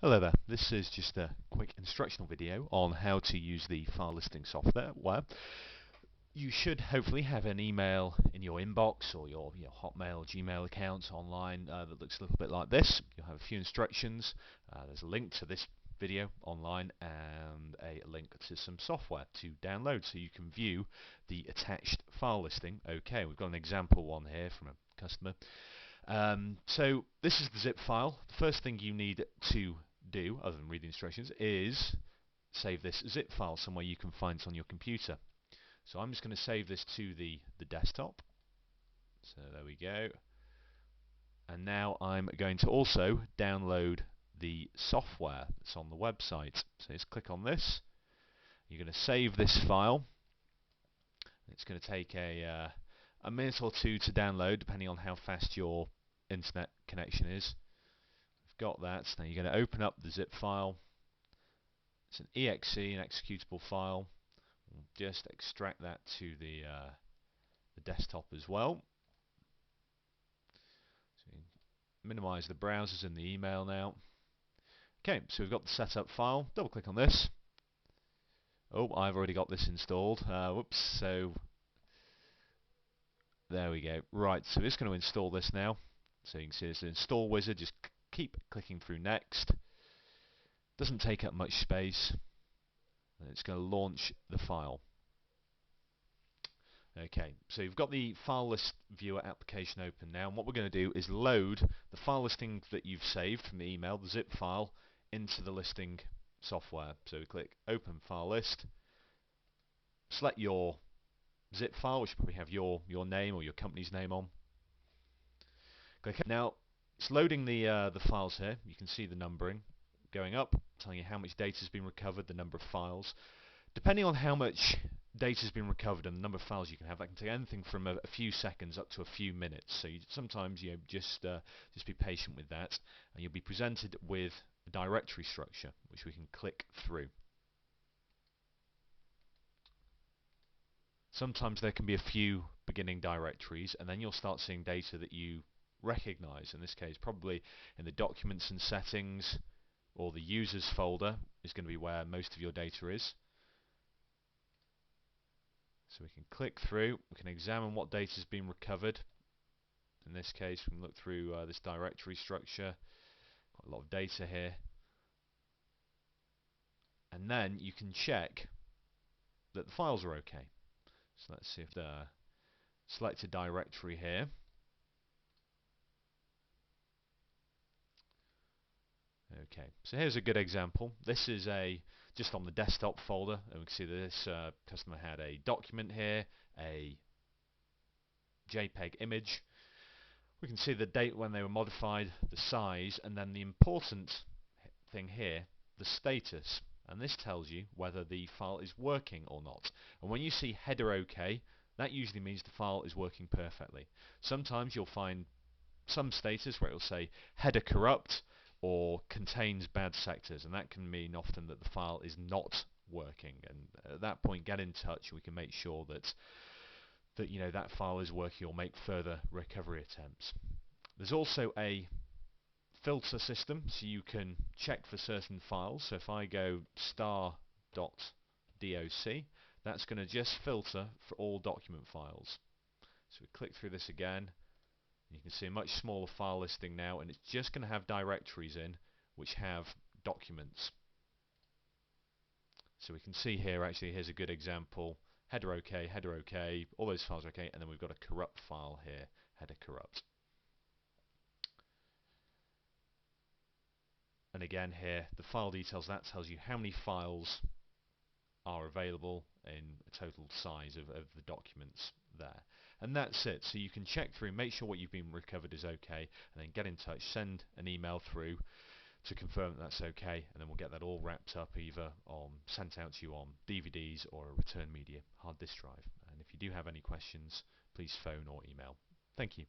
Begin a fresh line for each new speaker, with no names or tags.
Hello there, this is just a quick instructional video on how to use the file listing software. You should hopefully have an email in your inbox or your Hotmail, Gmail account online that looks a little bit like this. You'll have a few instructions. There's a link to this video online and a link to some software to download so you can view the attached file listing. Okay, we've got an example one here from a customer. So this is the zip file. The first thing you need to do, other than read the instructions, is save this zip file somewhere you can find it on your computer. So I'm just going to save this to the desktop. So there we go. And now I'm going to also download the software that's on the website. So just click on this. You're going to save this file. It's going to take a minute or two to download, depending on how fast your internet connection is. We've got that. Now you're going to open up the zip file. It's an exe, an executable file. We'll just extract that to the desktop as well. So minimize the browsers in the email now. Okay, so we've got the setup file. Double click on this. Oh, I've already got this installed. Whoops. So there we go. Right, so it's going to install this now. So you can see it's an install wizard. Just keep clicking through next. Doesn't take up much space. And it's going to launch the file. Okay, so you've got the file list viewer application open now, and what we're going to do is load the file listing that you've saved from the email, the zip file, into the listing software. So we click open file list, select your zip file, which will probably have your name or your company's name on. Click. Now it's loading the files here. You can see the numbering going up, telling you how much data has been recovered, the number of files. Depending on how much data has been recovered and the number of files you can have, that can take anything from a few seconds up to a few minutes. So sometimes just be patient with that, and you'll be presented with a directory structure, which we can click through. Sometimes there can be a few beginning directories, and then you'll start seeing data that you recognize. In this case, probably in the documents and settings, or the users folder is going to be where most of your data is. So we can click through, we can examine what data has been recovered. In this case, we can look through this directory structure, quite a lot of data here. And then you can check that the files are okay. So let's see if select a directory here. Okay, so here's a good example. This is just on the desktop folder, and we can see that this customer had a document here, a JPEG image. We can see the date when they were modified, the size, and then the important thing here, the status. And this tells you whether the file is working or not. And when you see header OK, that usually means the file is working perfectly. Sometimes you'll find some status where it will say header corrupt or contains bad sectors, and that can mean often that the file is not working. And at that point, get in touch. We can make sure that that file is working or make further recovery attempts. There's also a filter system, so you can check for certain files. So if I go star.doc, that's going to just filter for all document files. So we click through this again. You can see a much smaller file listing now, and it's just going to have directories in which have documents. So we can see here, actually, here's a good example. Header OK, all those files are OK, and then we've got a corrupt file here, header corrupt. And again here, the file details, that tells you how many files are available in a total size of the documents there. And that's it. So you can check through, make sure what you've been recovered is okay, and then get in touch, send an email through to confirm that that's okay, and then we'll get that all wrapped up, either sent out to you on DVDs or a return media hard disk drive. And if you do have any questions, please phone or email. Thank you.